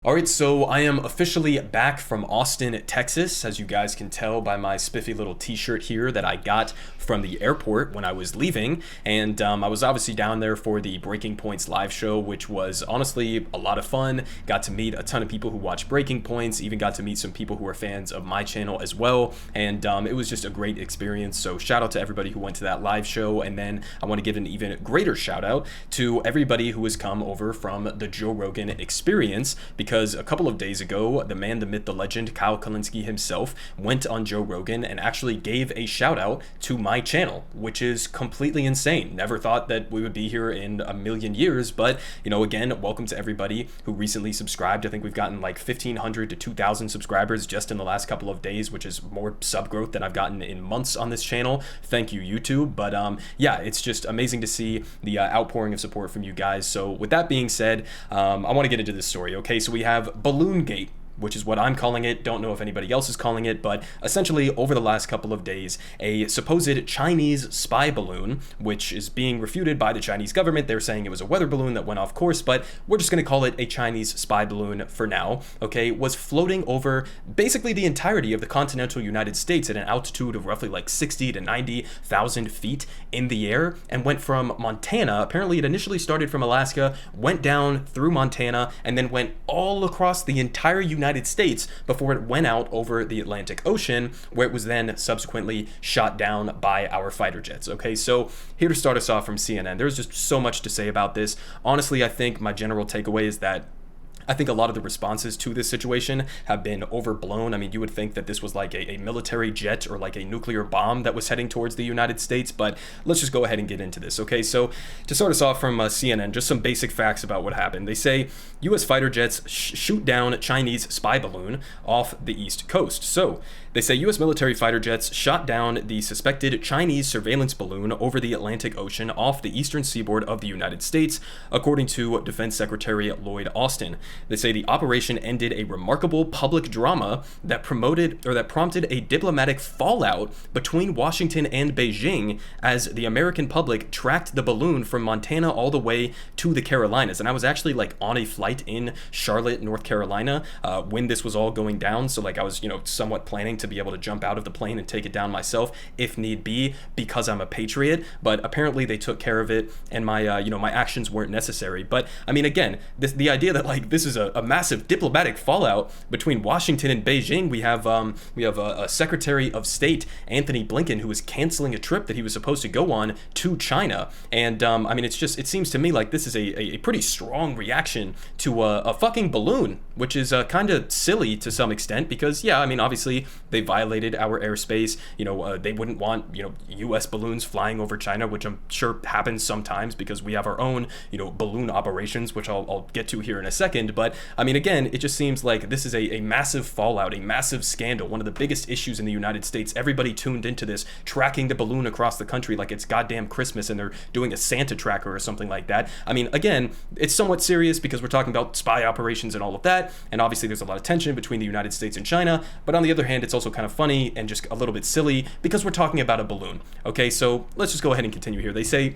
All right, so I am officially back from Austin, Texas, as you guys can tell by my spiffy little t-shirt here that I got from the airport when I was leaving. And I was obviously down there for the Breaking Points live show, which was honestly a lot of fun. Got to meet a ton of people who watch Breaking Points, even got to meet some people who are fans of my channel as well. And it was just a great experience. So shout out to everybody who went to that live show. And then I want to give an even greater shout out to everybody who has come over from the Joe Rogan Experience, because a couple of days ago, the man, the myth, the legend, Kyle Kalinske himself went on Joe Rogan and actually gave a shout out to my channel, which is completely insane. Never thought that we would be here in a million years, but again, welcome to everybody who recently subscribed. I think we've gotten like 1,500 to 2,000 subscribers just in the last couple of days, which is more sub growth than I've gotten in months on this channel. Thank you, YouTube. But yeah, it's just amazing to see the outpouring of support from you guys. So with that being said, I want to get into this story. Okay, so we have Balloon Gate, which is what I'm calling it. Don't know if anybody else is calling it, but essentially over the last couple of days, a supposed Chinese spy balloon, which is being refuted by the Chinese government. They're saying it was a weather balloon that went off course, but we're just going to call it a Chinese spy balloon for now, okay, was floating over basically the entirety of the continental United States at an altitude of roughly like 60 to 90,000 feet in the air, and went from Montana. Apparently it initially started from Alaska, went down through Montana, and then went all across the entire United States before it went out over the Atlantic Ocean, where it was then subsequently shot down by our fighter jets. Okay, so here to start us off from CNN. There's just so much to say about this. Honestly, I think my general takeaway is that I think a lot of the responses to this situation have been overblown. I mean, you would think that this was like a military jet or like a nuclear bomb that was heading towards the United States, but let's just go ahead and get into this. Okay, so to start us off from CNN, just some basic facts about what happened. They say U.S. fighter jets shoot down Chinese spy balloon off the East Coast. So they say U.S. military fighter jets shot down the suspected Chinese surveillance balloon over the Atlantic Ocean off the eastern seaboard of the United States, according to Defense Secretary Lloyd Austin. They say the operation ended a remarkable public drama that prompted a diplomatic fallout between Washington and Beijing as the American public tracked the balloon from Montana all the way to the Carolinas. And I was actually like on a flight in Charlotte, North Carolina, when this was all going down. So like I was, somewhat planning to be able to jump out of the plane and take it down myself if need be, because I'm a patriot. But apparently they took care of it, and my my actions weren't necessary. But I mean, again, the idea that like this is a massive diplomatic fallout between Washington and Beijing. We have a Secretary of State, Anthony Blinken, who is canceling a trip that he was supposed to go on to China. And I mean, it seems to me like this is a pretty strong reaction to a fucking balloon, which is kind of silly to some extent, because yeah, I mean, obviously they violated our airspace. They wouldn't want U.S. balloons flying over China, which I'm sure happens sometimes because we have our own balloon operations, which I'll get to here in a second. But I mean, again, it just seems like this is a massive fallout, a massive scandal, one of the biggest issues in the United States. Everybody tuned into this, tracking the balloon across the country like it's goddamn Christmas and they're doing a Santa tracker or something like that. I mean, again, it's somewhat serious because we're talking about spy operations and all of that, and obviously there's a lot of tension between the United States and China, but on the other hand, it's also kind of funny and just a little bit silly because we're talking about a balloon. Okay, so let's just go ahead and continue here. They say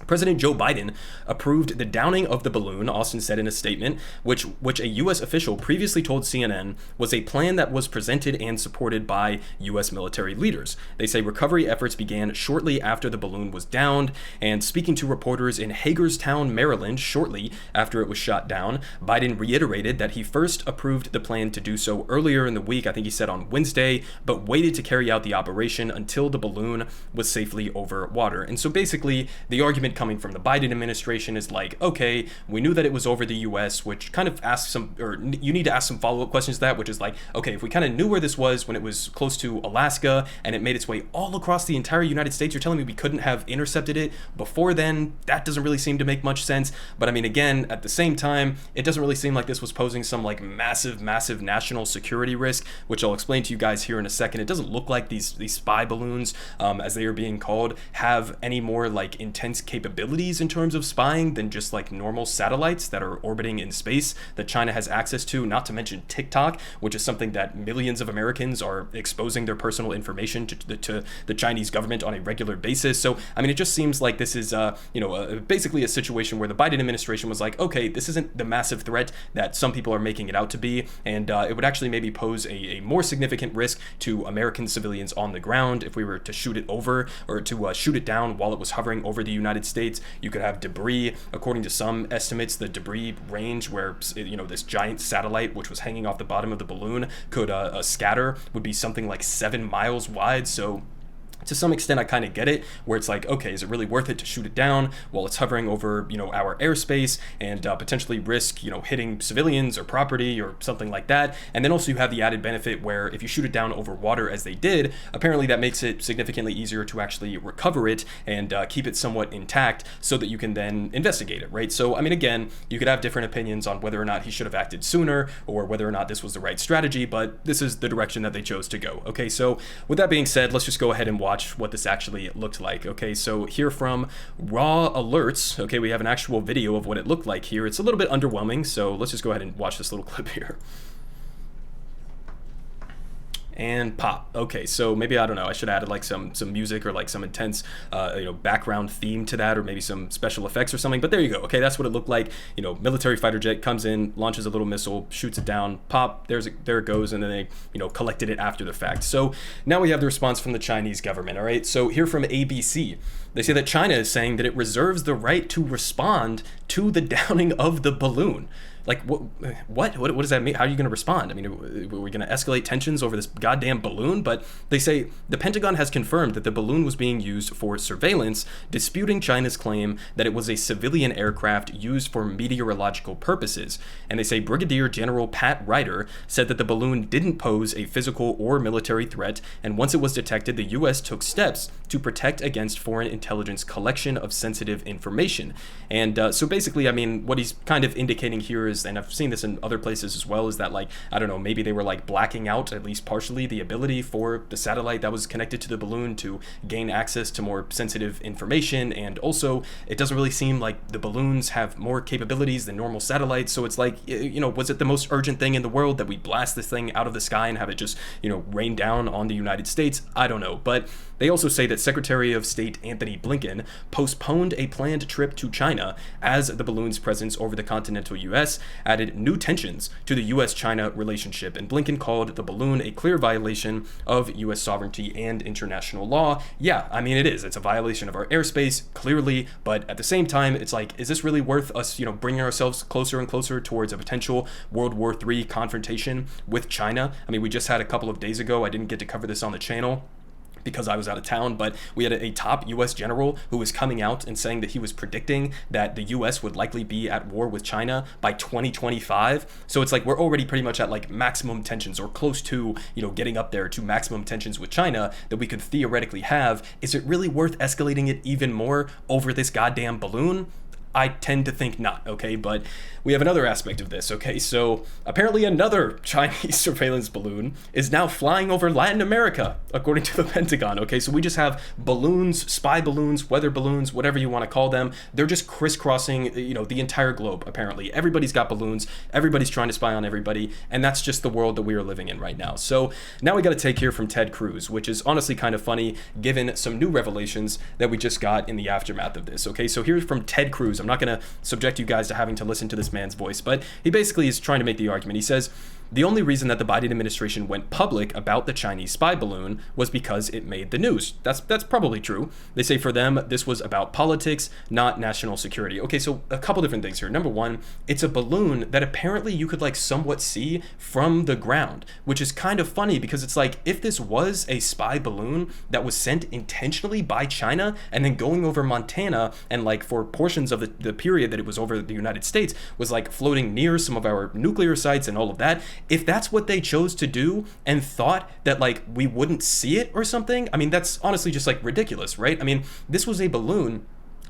President Joe Biden approved the downing of the balloon, Austin said in a statement, which a U.S. official previously told CNN was a plan that was presented and supported by U.S. military leaders. They say recovery efforts began shortly after the balloon was downed, and speaking to reporters in Hagerstown, Maryland, shortly after it was shot down, Biden reiterated that he first approved the plan to do so earlier in the week, I think he said on Wednesday, but waited to carry out the operation until the balloon was safely over water. And so basically, the argument coming from the Biden administration is like, okay, we knew that it was over the US, which kind of asks you need to ask some follow-up questions to that, which is like, okay, if we kind of knew where this was when it was close to Alaska and it made its way all across the entire United States, you're telling me we couldn't have intercepted it before then? That doesn't really seem to make much sense. But I mean, again, at the same time, it doesn't really seem like this was posing some like massive national security risk, which I'll explain to you guys here in a second. It doesn't look like these spy balloons, as they are being called, have any more like intense capabilities in terms of spying than just like normal satellites that are orbiting in space that China has access to, not to mention TikTok, which is something that millions of Americans are exposing their personal information to the Chinese government on a regular basis. So, I mean, it just seems like this is, basically a situation where the Biden administration was like, okay, this isn't the massive threat that some people are making it out to be, and it would actually maybe pose a more significant risk to American civilians on the ground if we were to shoot it over or to shoot it down while it was hovering over the United States. You could have debris. According to some estimates, the debris range where, this giant satellite, which was hanging off the bottom of the balloon, could scatter would be something like 7 miles wide. So to some extent, I kind of get it, where it's like, okay, is it really worth it to shoot it down while it's hovering over, our airspace and potentially risk, hitting civilians or property or something like that? And then also you have the added benefit where if you shoot it down over water as they did, apparently that makes it significantly easier to actually recover it and keep it somewhat intact so that you can then investigate it, right? So, I mean, again, you could have different opinions on whether or not he should have acted sooner or whether or not this was the right strategy, but this is the direction that they chose to go. Okay, so with that being said, let's just go ahead and watch what this actually looked like. Okay, so here from Raw Alerts, okay, we have an actual video of what it looked like here. It's a little bit underwhelming, so let's just go ahead and watch this little clip here. And pop. Okay, so maybe, I don't know, I should have added like some music or like some intense background theme to that, or maybe some special effects or something, but there you go. Okay, that's what it looked like. Military fighter jet comes in, launches a little missile, shoots it down, pop, there it goes, and then they collected it after the fact. So now we have the response from the Chinese government. All right, so here from ABC, they say that China is saying that it reserves the right to respond to the downing of the balloon. Like, what does that mean? How are you going to respond? I mean, are we going to escalate tensions over this goddamn balloon? But they say the Pentagon has confirmed that the balloon was being used for surveillance, disputing China's claim that it was a civilian aircraft used for meteorological purposes. And they say Brigadier General Pat Ryder said that the balloon didn't pose a physical or military threat, and once it was detected, the U.S. took steps to protect against foreign intelligence collection of sensitive information. And so basically, I mean, what he's kind of indicating here is, and I've seen this in other places as well, is that, like, I don't know, maybe they were like blacking out, at least partially, the ability for the satellite that was connected to the balloon to gain access to more sensitive information. And also, it doesn't really seem like the balloons have more capabilities than normal satellites. So it's like, was it the most urgent thing in the world that we blast this thing out of the sky and have it just, rain down on the United States? I don't know. But they also say that Secretary of State Anthony Blinken postponed a planned trip to China as the balloon's presence over the continental U.S. added new tensions to the U.S.-China relationship, and Blinken called the balloon a clear violation of U.S. sovereignty and international law. Yeah, I mean, it is. It's a violation of our airspace, clearly, but at the same time, it's like, is this really worth us, bringing ourselves closer and closer towards a potential World War III confrontation with China? I mean, we just had a couple of days ago, I didn't get to cover this on the channel because I was out of town, but we had a top U.S. general who was coming out and saying that he was predicting that the U.S. would likely be at war with China by 2025. So it's like we're already pretty much at like maximum tensions, or close to, getting up there to maximum tensions with China that we could theoretically have. Is it really worth escalating it even more over this goddamn balloon? I tend to think not, okay? But we have another aspect of this, okay? So apparently another Chinese surveillance balloon is now flying over Latin America, according to the Pentagon, okay? So we just have balloons, spy balloons, weather balloons, whatever you want to call them. They're just crisscrossing, the entire globe, apparently. Everybody's got balloons. Everybody's trying to spy on everybody. And that's just the world that we are living in right now. So now we got to take here from Ted Cruz, which is honestly kind of funny, given some new revelations that we just got in the aftermath of this, okay? So here's from Ted Cruz. I'm not going to subject you guys to having to listen to this man's voice, but he basically is trying to make the argument. He says, the only reason that the Biden administration went public about the Chinese spy balloon was because it made the news. That's probably true. They say for them, this was about politics, not national security. Okay, so a couple different things here. Number one, it's a balloon that apparently you could like somewhat see from the ground, which is kind of funny because it's like, if this was a spy balloon that was sent intentionally by China and then going over Montana and like for portions of the period that it was over the United States was like floating near some of our nuclear sites and all of that, if that's what they chose to do and thought that like we wouldn't see it or something, I mean, that's honestly just like ridiculous, right? I mean, this was a balloon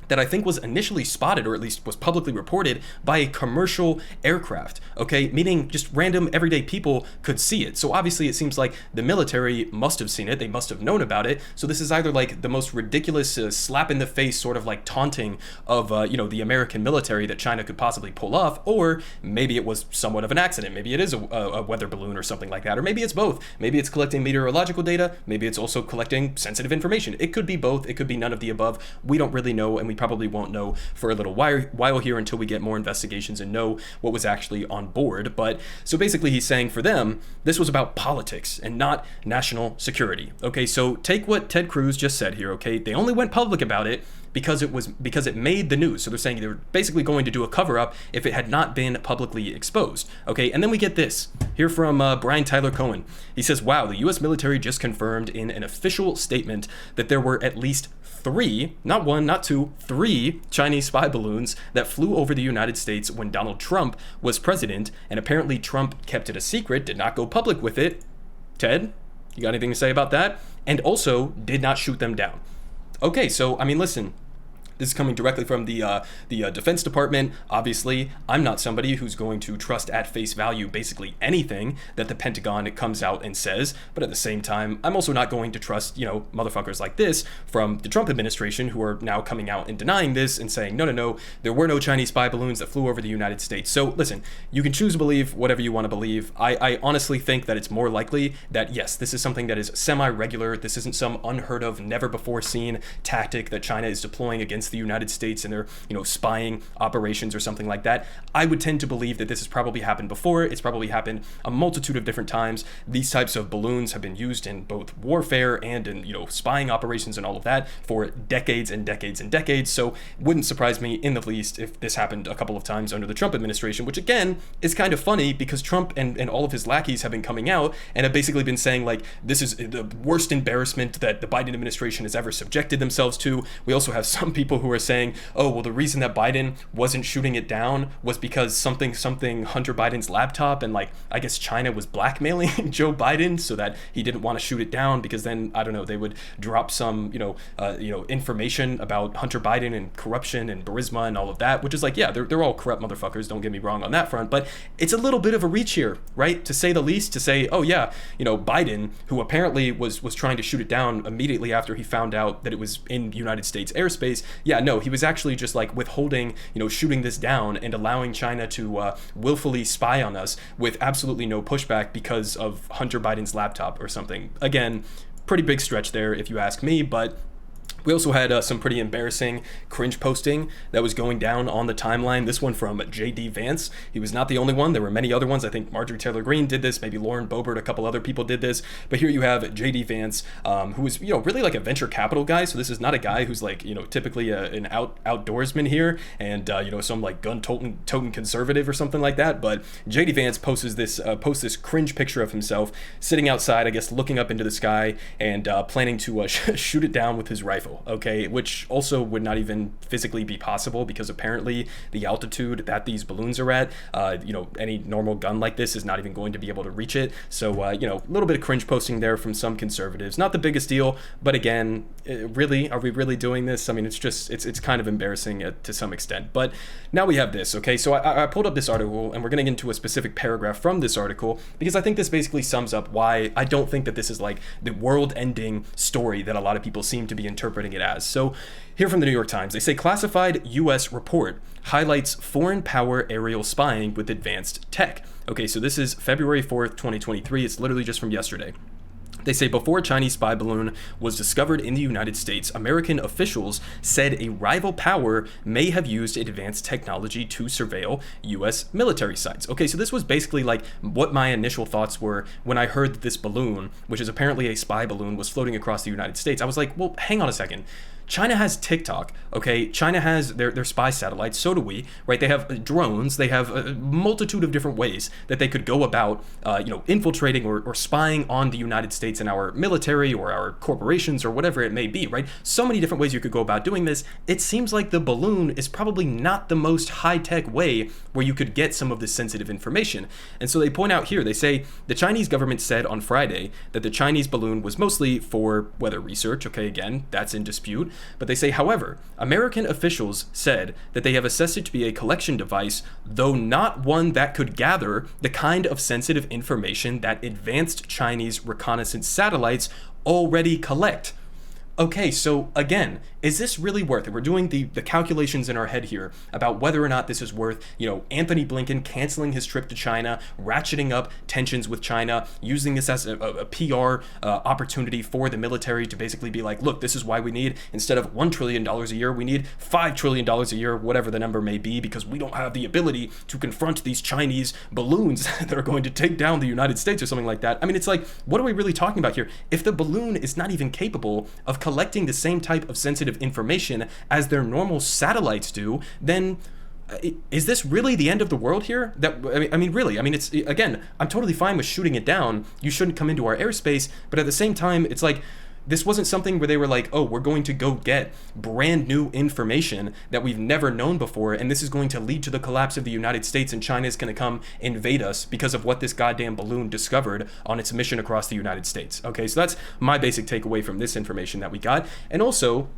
that I think was initially spotted, or at least was publicly reported, by a commercial aircraft, okay? Meaning just random everyday people could see it. So obviously it seems like the military must have seen it, they must have known about it. So this is either like the most ridiculous slap in the face sort of like taunting of, the American military that China could possibly pull off, or maybe it was somewhat of an accident. Maybe it is a weather balloon or something like that, or maybe it's both. Maybe it's collecting meteorological data, maybe it's also collecting sensitive information. It could be both, it could be none of the above. We don't really know, and we probably won't know for a little while here until we get more investigations and know what was actually on board. But so basically he's saying for them, this was about politics and not national security. Okay, so take what Ted Cruz just said here, okay? They only went public about it because it made the news. So they're saying they were basically going to do a cover-up if it had not been publicly exposed. Okay, and then we get this here from Brian Tyler Cohen. He says, wow, the U.S. military just confirmed in an official statement that there were at least 3, not 1, not 2, 3 Chinese spy balloons that flew over the United States when Donald Trump was president, and apparently Trump kept it a secret, did not go public with it. Ted, you got anything to say about that? And also did not shoot them down. Okay, so, I mean, listen, this is coming directly from the Defense Department. Obviously, I'm not somebody who's going to trust at face value basically anything that the Pentagon comes out and says. But at the same time, I'm also not going to trust, motherfuckers like this from the Trump administration who are now coming out and denying this and saying, no, there were no Chinese spy balloons that flew over the United States. So listen, you can choose to believe whatever you want to believe. I honestly think that it's more likely that, yes, this is something that is semi-regular. This isn't some unheard of, never before seen tactic that China is deploying against the United States and their, spying operations or something like that. I would tend to believe that this has probably happened before. It's probably happened a multitude of different times. These types of balloons have been used in both warfare and in, spying operations and all of that for decades and decades and decades. So wouldn't surprise me in the least if this happened a couple of times under the Trump administration, which again is kind of funny because Trump and all of his lackeys have been coming out and have basically been saying like, this is the worst embarrassment that the Biden administration has ever subjected themselves to. We also have some people who are saying, oh, well, the reason that Biden wasn't shooting it down was because something Hunter Biden's laptop, and like, I guess China was blackmailing Joe Biden so that he didn't want to shoot it down because then, I don't know, they would drop some, information about Hunter Biden and corruption and Burisma and all of that, which is like, yeah, they're all corrupt motherfuckers, don't get me wrong on that front, but it's a little bit of a reach here, right? To say the least, to say, oh yeah, Biden, who apparently was trying to shoot it down immediately after he found out that it was in United States airspace, yeah, no, he was actually just like withholding, shooting this down and allowing China to willfully spy on us with absolutely no pushback because of Hunter Biden's laptop or something. Again, pretty big stretch there if you ask me, but we also had some pretty embarrassing cringe posting that was going down on the timeline. This one from J.D. Vance. He was not the only one. There were many other ones. I think Marjorie Taylor Greene did this. Maybe Lauren Boebert, a couple other people did this. But here you have J.D. Vance, who is, really like a venture capital guy. So this is not a guy who's like, typically an outdoorsman here and, some like gun-toting conservative or something like that. But J.D. Vance posts this cringe picture of himself sitting outside, I guess, looking up into the sky and planning to shoot it down with his rifle. Okay, which also would not even physically be possible because apparently the altitude that these balloons are at, any normal gun like this is not even going to be able to reach it. So, a little bit of cringe posting there from some conservatives. Not the biggest deal, but again, really, are we really doing this? I mean, it's kind of embarrassing to some extent. But now we have this, okay? So I pulled up this article and we're getting into a specific paragraph from this article because I think this basically sums up why I don't think that this is like the world-ending story that a lot of people seem to be interpreting it as. So here from the New York Times, they say classified U.S. report highlights foreign power aerial spying with advanced tech. Okay, so this is February 4th, 2023. It's literally just from yesterday. They say before a Chinese spy balloon was discovered in the United States, American officials said a rival power may have used advanced technology to surveil U.S. military sites. Okay, so this was basically like what my initial thoughts were when I heard that this balloon, which is apparently a spy balloon, was floating across the United States. I was like, well, hang on a second. China has TikTok, okay? China has their spy satellites, so do we, right? They have drones, they have a multitude of different ways that they could go about, infiltrating or spying on the United States and our military or our corporations or whatever it may be, right? So many different ways you could go about doing this. It seems like the balloon is probably not the most high-tech way where you could get some of this sensitive information. And so they point out here, they say, the Chinese government said on Friday that the Chinese balloon was mostly for weather research, okay, again, that's in dispute, But they say, however, American officials said that they have assessed it to be a collection device, though not one that could gather the kind of sensitive information that advanced Chinese reconnaissance satellites already collect. Okay, so again, is this really worth it? We're doing the calculations in our head here about whether or not this is worth, Anthony Blinken canceling his trip to China, ratcheting up tensions with China, using this as a PR opportunity for the military to basically be like, look, this is why we need, instead of $1 trillion a year, we need $5 trillion a year, whatever the number may be, because we don't have the ability to confront these Chinese balloons that are going to take down the United States or something like that. I mean, it's like, what are we really talking about here? If the balloon is not even capable of collecting the same type of sensitive information as their normal satellites do, then is this really the end of the world here? Really, it's, again, I'm totally fine with shooting it down. You shouldn't come into our airspace, but at the same time, it's like, this wasn't something where they were like, oh, we're going to go get brand new information that we've never known before, and this is going to lead to the collapse of the United States, and China is going to come invade us because of what this goddamn balloon discovered on its mission across the United States. Okay, so that's my basic takeaway from this information that we got. And also,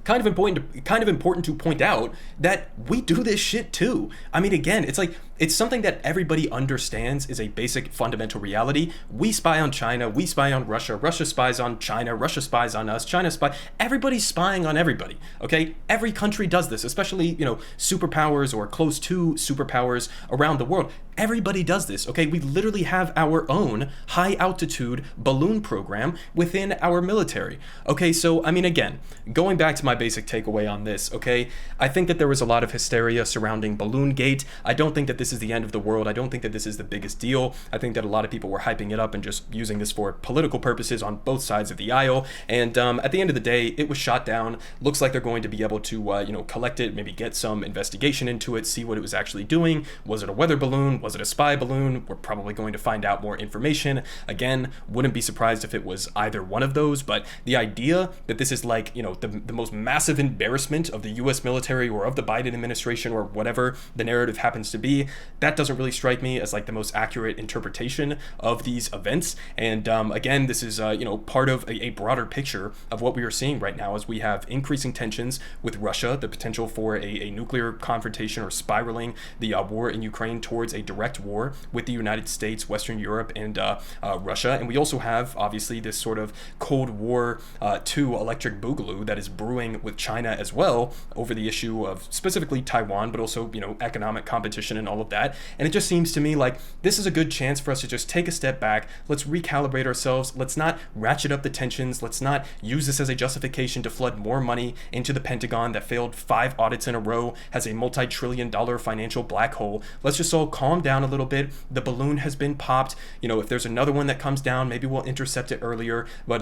kind of important to point out that we do this shit too. I mean, again, it's like, it's something that everybody understands is a basic fundamental reality. We spy on China, we spy on Russia, Russia spies on China, Russia spies on us, China spy, everybody's spying on everybody, okay? Every country does this, especially, superpowers or close to superpowers around the world. Everybody does this, okay? We literally have our own high altitude balloon program within our military. Okay, so, again, going back to my basic takeaway on this, okay? I think that there was a lot of hysteria surrounding Balloon Gate. I don't think that this is the end of the world. I don't think that this is the biggest deal. I think that a lot of people were hyping it up and just using this for political purposes on both sides of the aisle. And at the end of the day, it was shot down. Looks like they're going to be able to, collect it, maybe get some investigation into it, see what it was actually doing. Was it a weather balloon? Was it a spy balloon? We're probably going to find out more information. Again, wouldn't be surprised if it was either one of those, but the idea that this is like, the most massive embarrassment of the U.S. military or of the Biden administration or whatever the narrative happens to be, that doesn't really strike me as like the most accurate interpretation of these events. And again, this is part of a broader picture of what we are seeing right now as we have increasing tensions with Russia, the potential for a nuclear confrontation or spiraling the war in Ukraine towards a direct war with the United States, Western Europe, and Russia. And we also have obviously this sort of Cold War 2 electric boogaloo that is brewing with China as well over the issue of specifically Taiwan, but also economic competition and all of that. And it just seems to me like this is a good chance for us to just take a step back. Let's recalibrate ourselves. Let's not ratchet up the tensions. Let's not use this as a justification to flood more money into the Pentagon that failed 5 audits in a row, has a multi-trillion-dollar financial black hole. Let's just all calm down a little bit. The balloon has been popped. If there's another one that comes down, maybe we'll intercept it earlier. But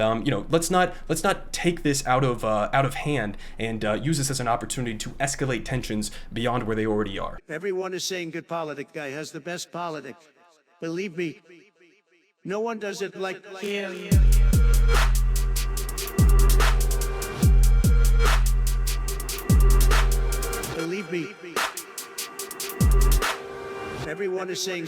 let's not take this out of hand and use this as an opportunity to escalate tensions beyond where they already are. Everyone is saying good Politic guy has the best Politic. Believe me, no one does it like him. Believe me, everyone is saying